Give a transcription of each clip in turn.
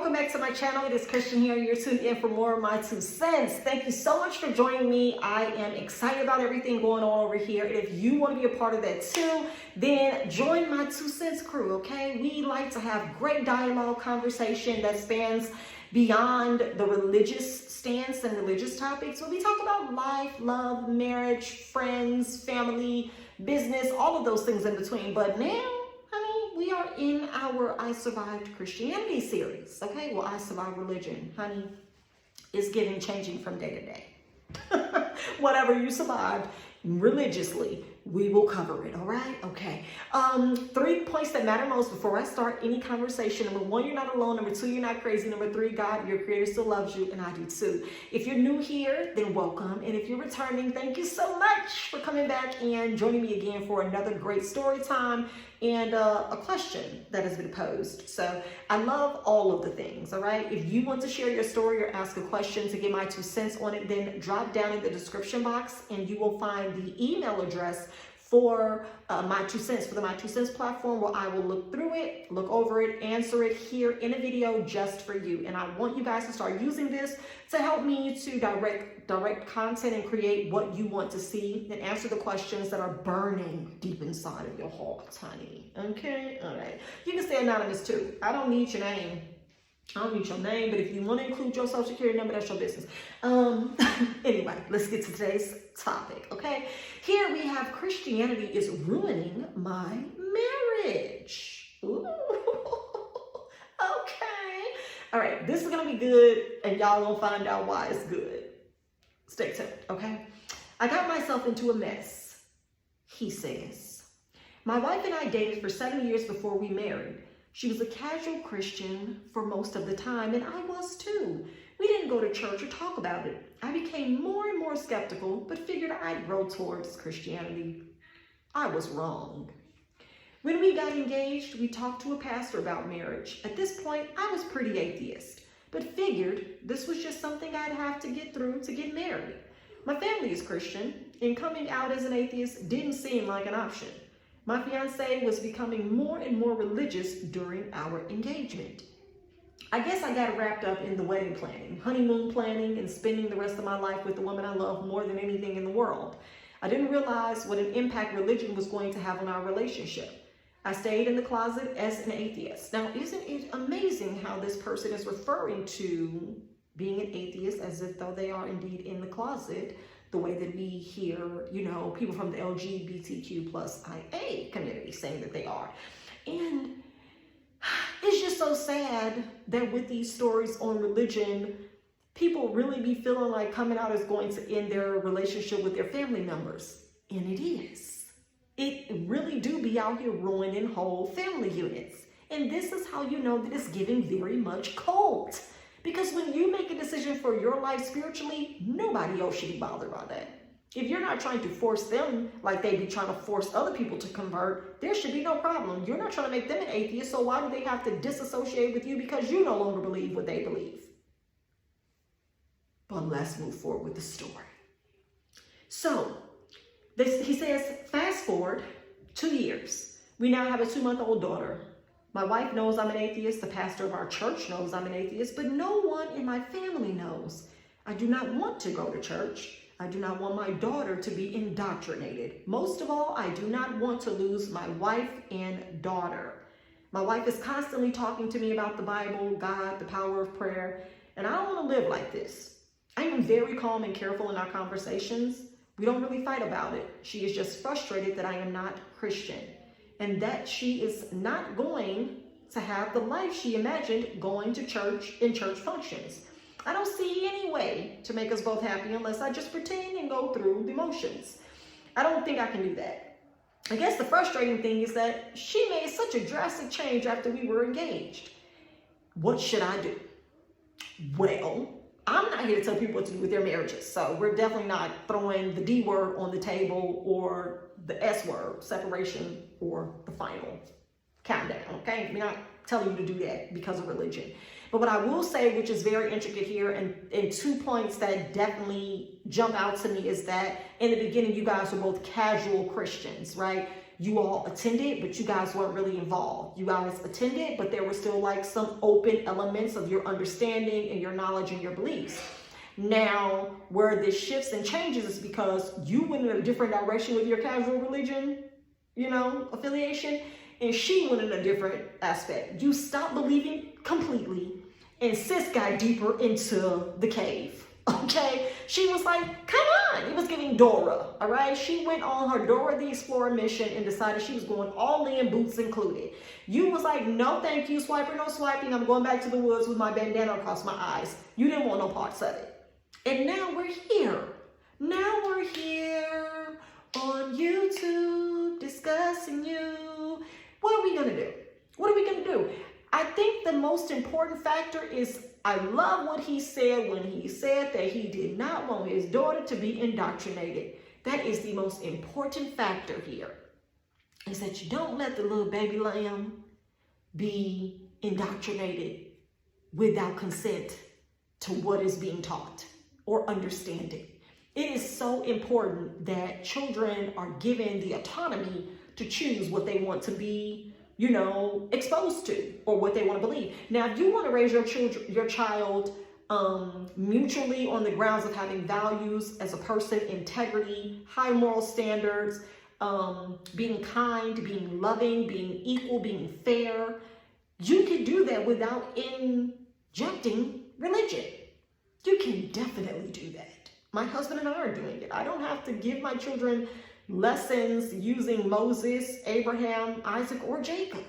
welcome back to my channel. It is Christian here. You're tuned in for more of my 2 cents. Thank you so much for joining me. I am excited about everything going on over here. And if you want to be a part of that too, then join my 2 cents crew, okay? We like to have great dialogue, conversation that spans beyond the religious stance and religious topics. When we talk about life, love, marriage, friends, family, business, all of those things in between. But now, we are in our I Survived Christianity series, okay? Well, I Survived Religion, honey, is changing from day to day. Whatever you survived religiously, we will cover it, all right? Okay. 3 points that matter most before I start any conversation. Number 1, you're not alone. Number 2, you're not crazy. Number 3, God, your creator still loves you, and I do too. If you're new here, then welcome. And if you're returning, thank you so much for coming back and joining me again for another great story time and a question that has been posed. So I love all of the things, all right? If you want to share your story or ask a question to get my 2 cents on it, then drop down in the description box and you will find the email address for my 2 cents, for the My 2 Cents platform, where I will look through it, look over it, answer it here in a video just for you. And I want you guys to start using this to help me to direct content and create what you want to see and answer the questions that are burning deep inside of your heart, honey. Okay? All right. You can stay anonymous too. I don't need your name. I don't need your name, but if you want to include your social security number, that's your business. Anyway, let's get to today's topic, okay? Here we have Christianity is ruining my marriage. Ooh, okay. All right, this is going to be good, and y'all gonna find out why it's good. Stay tuned, okay? I got myself into a mess, he says. My wife and I dated for 7 years before we married. She was a casual Christian for most of the time, and I was too. We didn't go to church or talk about it. I became more and more skeptical, but figured I'd grow towards Christianity. I was wrong. When we got engaged, we talked to a pastor about marriage. At this point, I was pretty atheist, but figured this was just something I'd have to get through to get married. My family is Christian, and coming out as an atheist didn't seem like an option. My fiance was becoming more and more religious during our engagement. I guess I got wrapped up in the wedding planning, honeymoon planning, and spending the rest of my life with the woman I love more than anything in the world. I didn't realize what an impact religion was going to have on our relationship. I stayed in the closet as an atheist. Now, isn't it amazing how this person is referring to being an atheist as if though they are indeed in the closet, the way that we hear, people from the LGBTQ plus IA community saying that they are. And it's just so sad that with these stories on religion, people really be feeling like coming out is going to end their relationship with their family members. And it is. It really do be out here ruining whole family units. And this is how you know that it's giving very much cult. Because when you make a decision for your life spiritually, nobody else should be bothered by that. If you're not trying to force them like they be trying to force other people to convert, there should be no problem. You're not trying to make them an atheist, so why do they have to disassociate with you because you no longer believe what they believe? But let's move forward with the story. So, he says, fast forward 2 years. We now have a 2-month-old daughter. My wife knows I'm an atheist. The pastor of our church knows I'm an atheist, but no one in my family knows. I do not want to go to church. I do not want my daughter to be indoctrinated. Most of all, I do not want to lose my wife and daughter. My wife is constantly talking to me about the Bible, God, the power of prayer, and I don't want to live like this. I am very calm and careful in our conversations. We don't really fight about it. She is just frustrated that I am not Christian, and that she is not going to have the life she imagined going to church in church functions. I don't see any way to make us both happy unless I just pretend and go through the motions. I don't think I can do that. I guess the frustrating thing is that she made such a drastic change after we were engaged. What should I do? Well, I'm not here to tell people what to do with their marriages, so we're definitely not throwing the D word on the table or the S word, separation, or the final countdown, okay? We're not telling you to do that because of religion. But what I will say, which is very intricate here, and 2 points that definitely jump out to me is that in the beginning, you guys were both casual Christians, right? you all attended, but you guys weren't really involved. You guys attended, but there were still like some open elements of your understanding and your knowledge and your beliefs. Now, where this shifts and changes is because you went in a different direction with your casual religion, affiliation, and she went in a different aspect. You stopped believing completely, and sis got deeper into the cave, okay? She was like, come on. It was giving Dora, all right? She went on her Dora the Explorer mission and decided she was going all in, boots included. You was like, no, thank you, swiper, no swiping. I'm going back to the woods with my bandana across my eyes. You didn't want no parts of it. And now we're here. Now we're here on YouTube discussing you. What are we going to do? What are we going to do? I think the most important factor is I love what he said when he said that he did not want his daughter to be indoctrinated. That is the most important factor here, is that you don't let the little baby lamb be indoctrinated without consent to what is being taught or understanding. It is so important that children are given the autonomy to choose what they want to be, exposed to, or what they want to believe. Now, if you want to raise your child mutually on the grounds of having values as a person, integrity, high moral standards, being kind, being loving, being equal, being fair, you can do that without injecting religion. You can definitely do that. My husband and I are doing it. I don't have to give my children lessons using Moses, Abraham, Isaac, or Jacob.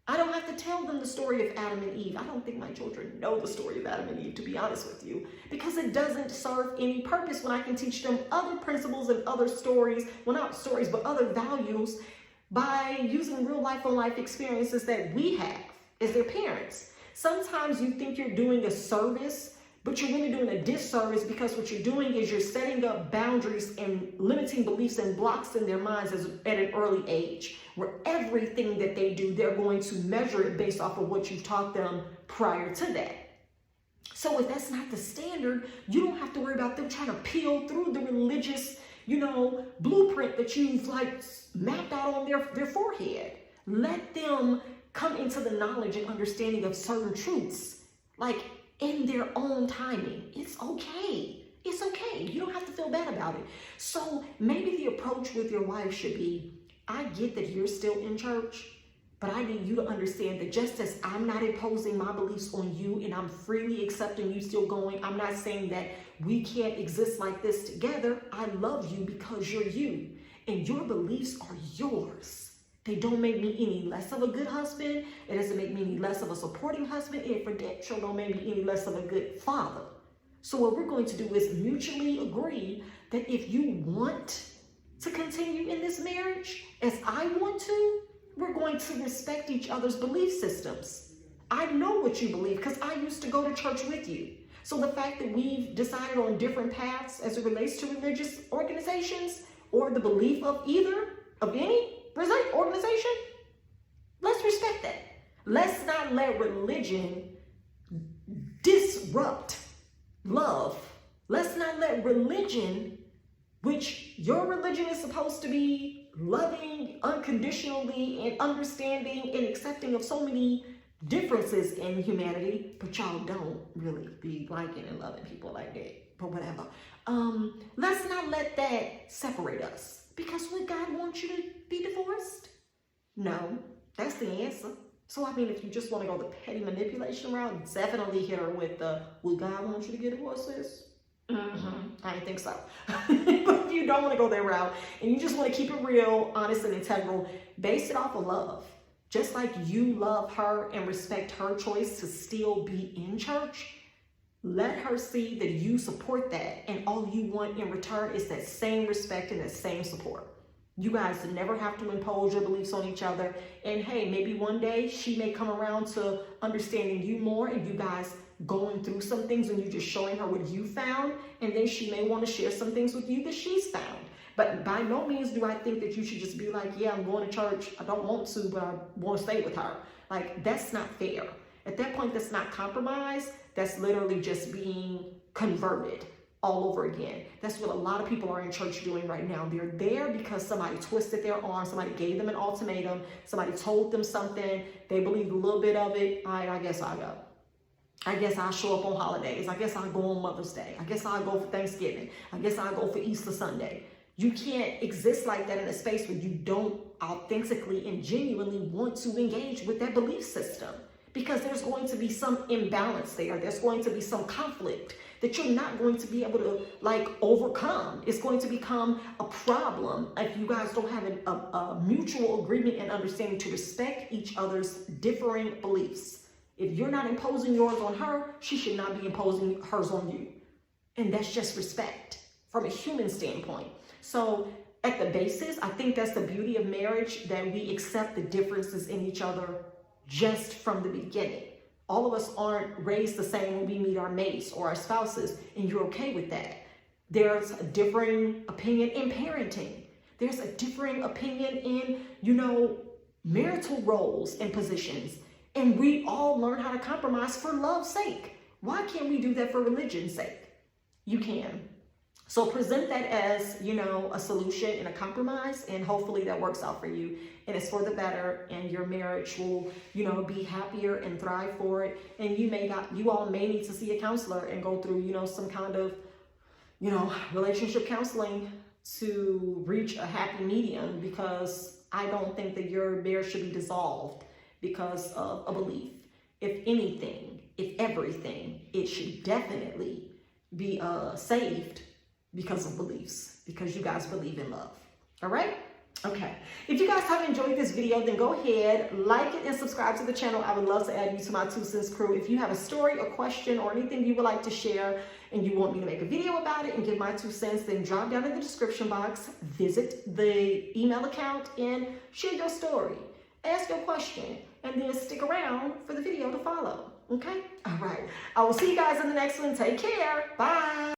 I don't have to tell them the story of Adam and Eve. I don't think my children know the story of Adam and Eve, to be honest with you, because it doesn't serve any purpose when I can teach them other principles and other stories, well, not stories, but other values by using real life on life experiences that we have as their parents. Sometimes you think you're doing a service, but you're really doing a disservice, because what you're doing is you're setting up boundaries and limiting beliefs and blocks in their minds at an early age, where everything that they do, they're going to measure it based off of what you've taught them prior to that. So if that's not the standard, you don't have to worry about them trying to peel through the religious, blueprint that you've mapped out on their forehead. Let them come into the knowledge and understanding of certain truths, in their own timing. It's okay. It's okay. You don't have to feel bad about it. So maybe the approach with your wife should be, I get that you're still in church, but I need you to understand that just as I'm not imposing my beliefs on you and I'm freely accepting you still going, I'm not saying that we can't exist like this together. I love you because you're you, and your beliefs are yours. They don't make me any less of a good husband. It doesn't make me any less of a supporting husband. And for damn sure don't make me any less of a good father. So what we're going to do is mutually agree that if you want to continue in this marriage, as I want to, we're going to respect each other's belief systems. I know what you believe because I used to go to church with you. So the fact that we've decided on different paths as it relates to religious organizations or the belief of any organization, let's respect that. Let's not let religion disrupt love. Let's not let religion, which your religion is supposed to be loving unconditionally and understanding and accepting of so many differences in humanity, but y'all don't really be liking and loving people like that, but whatever. Let's not let that separate us. Because would God want you to be divorced? No, that's the answer. So, if you just want to go the petty manipulation route, definitely hit her with the, would God want you to get divorced, sis? I didn't think so. But if you don't want to go that route and you just want to keep it real, honest, and integral, base it off of love. Just like you love her and respect her choice to still be in church, let her see that you support that, and all you want in return is that same respect and that same support. You guys never have to impose your beliefs on each other. And hey, maybe one day she may come around to understanding you more, and you guys going through some things and you just showing her what you found, and then she may want to share some things with you that she's found. But by no means do I think that you should just be like, yeah, I'm going to church. I don't want to, but I want to stay with her. That's not fair. At that point, that's not compromise. That's literally just being converted all over again. That's what a lot of people are in church doing right now. They're there because somebody twisted their arm, somebody gave them an ultimatum, somebody told them something, they believed a little bit of it. All right, I guess I'll go. I guess I'll show up on holidays. I guess I'll go on Mother's Day. I guess I'll go for Thanksgiving. I guess I'll go for Easter Sunday. You can't exist like that in a space where you don't authentically and genuinely want to engage with that belief system, because there's going to be some imbalance there. There's going to be some conflict that you're not going to be able to like overcome. It's going to become a problem if you guys don't have a mutual agreement and understanding to respect each other's differing beliefs. If you're not imposing yours on her, she should not be imposing hers on you. And that's just respect from a human standpoint. So at the basis, I think that's the beauty of marriage, that we accept the differences in each other just from the beginning. All of us aren't raised the same when we meet our mates or our spouses, and you're okay with that. There's a differing opinion in parenting. There's a differing opinion in, marital roles and positions. And we all learn how to compromise for love's sake. Why can't we do that for religion's sake? You can. So present that as, a solution and a compromise, and hopefully that works out for you and it's for the better, and your marriage will, be happier and thrive for it. And you all may need to see a counselor and go through, some kind of, relationship counseling to reach a happy medium, because I don't think that your marriage should be dissolved because of a belief. If anything, if everything, it should definitely be saved because of beliefs, because you guys believe in love. All right? Okay. If you guys have enjoyed this video, then go ahead, like it and subscribe to the channel. I would love to add you to my 2 cents crew. If you have a story or question or anything you would like to share and you want me to make a video about it and give my 2 cents, then drop down in the description box, visit the email account and share your story. Ask your question, and then stick around for the video to follow. Okay? All right. I will see you guys in the next one. Take care. Bye.